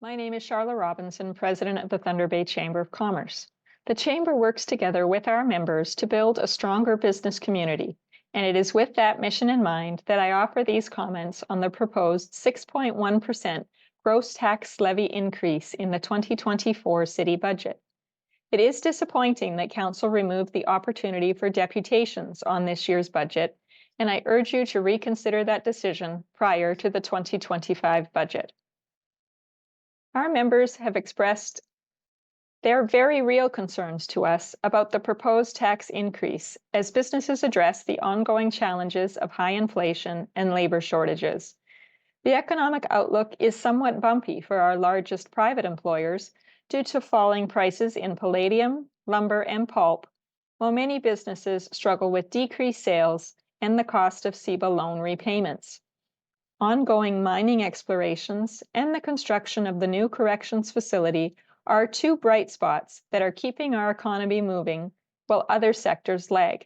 My name is Charlotte Robinson, President of the Thunder Bay Chamber of Commerce. The Chamber works together with our members to build a stronger business community, and it is with that mission in mind that I offer these comments on the proposed 6.1% gross tax levy increase in the 2024 city budget. It is disappointing that Council removed the opportunity for deputations on this year's budget, and I urge you to reconsider that decision prior to the 2025 budget. Our members have expressed their very real concerns to us about the proposed tax increase as businesses address the ongoing challenges of high inflation and labor shortages. The economic outlook is somewhat bumpy for our largest private employers due to falling prices in palladium, lumber, and pulp, while many businesses struggle with decreased sales and the cost of CEBA loan repayments. Ongoing mining explorations and the construction of the new corrections facility are two bright spots that are keeping our economy moving while other sectors lag.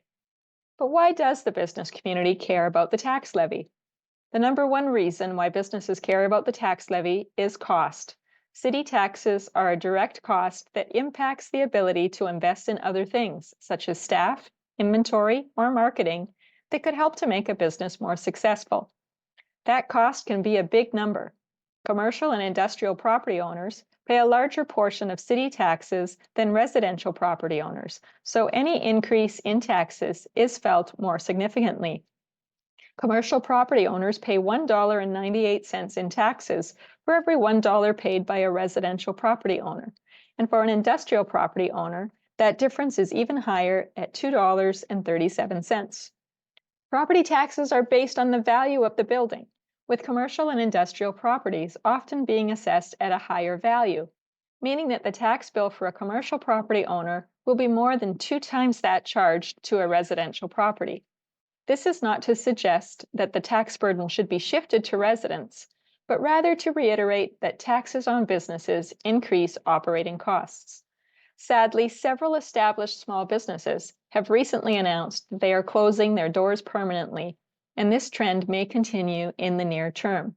But why does the business community care about the tax levy? The number one reason why businesses care about the tax levy is cost. City taxes are a direct cost that impacts the ability to invest in other things, such as staff, inventory, or marketing, that could help to make a business more successful. That cost can be a big number. Commercial and industrial property owners pay a larger portion of city taxes than residential property owners, so any increase in taxes is felt more significantly. Commercial property owners pay $1.98 in taxes for every $1 paid by a residential property owner. And for an industrial property owner, that difference is even higher at $2.37. Property taxes are based on the value of the building, with commercial and industrial properties often being assessed at a higher value, meaning that the tax bill for a commercial property owner will be more than 2 times that charged to a residential property. This is not to suggest that the tax burden should be shifted to residents, but rather to reiterate that taxes on businesses increase operating costs. Sadly, several established small businesses have recently announced that they are closing their doors permanently, and this trend may continue in the near term.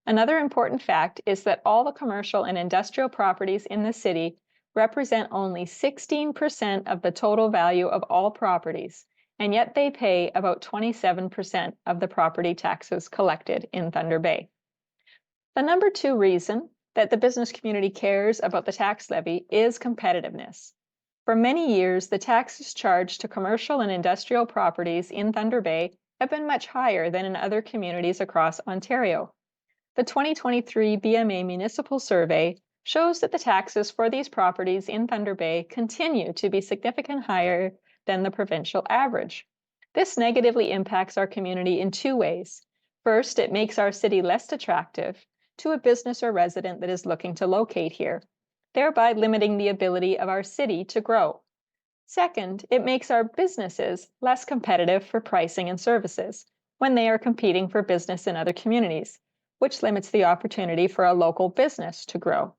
Another important fact is that all the commercial and industrial properties in the city represent only 16% of the total value of all properties, and yet they pay about 27% of the property taxes collected in Thunder Bay. The number two reason that the business community cares about the tax levy is competitiveness. For many years, the taxes charged to commercial and industrial properties in Thunder Bay have been much higher than in other communities across Ontario. The 2023 BMA Municipal Survey shows that the taxes for these properties in Thunder Bay continue to be significantly higher than the provincial average. This negatively impacts our community in two ways. First, it makes our city less attractive to a business or resident that is looking to locate here, thereby limiting the ability of our city to grow. Second, it makes our businesses less competitive for pricing and services when they are competing for business in other communities, which limits the opportunity for a local business to grow.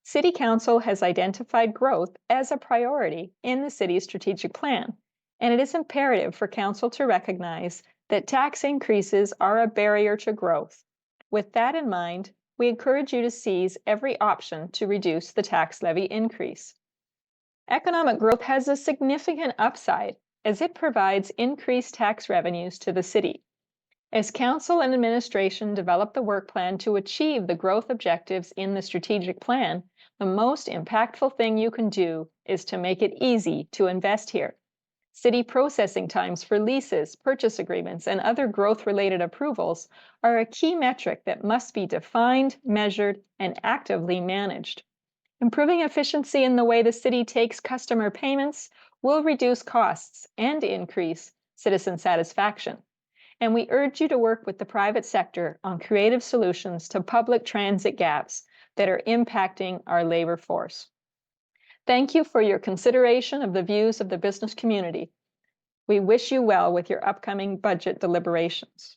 City Council has identified growth as a priority in the city's strategic plan, and it is imperative for Council to recognize that tax increases are a barrier to growth. With that in mind, we encourage you to seize every option to reduce the tax levy increase. Economic growth has a significant upside as it provides increased tax revenues to the city. As Council and Administration develop the work plan to achieve the growth objectives in the strategic plan, the most impactful thing you can do is to make it easy to invest here. City processing times for leases, purchase agreements, and other growth-related approvals are a key metric that must be defined, measured, and actively managed. Improving efficiency in the way the city takes customer payments will reduce costs and increase citizen satisfaction. And we urge you to work with the private sector on creative solutions to public transit gaps that are impacting our labor force. Thank you for your consideration of the views of the business community. We wish you well with your upcoming budget deliberations.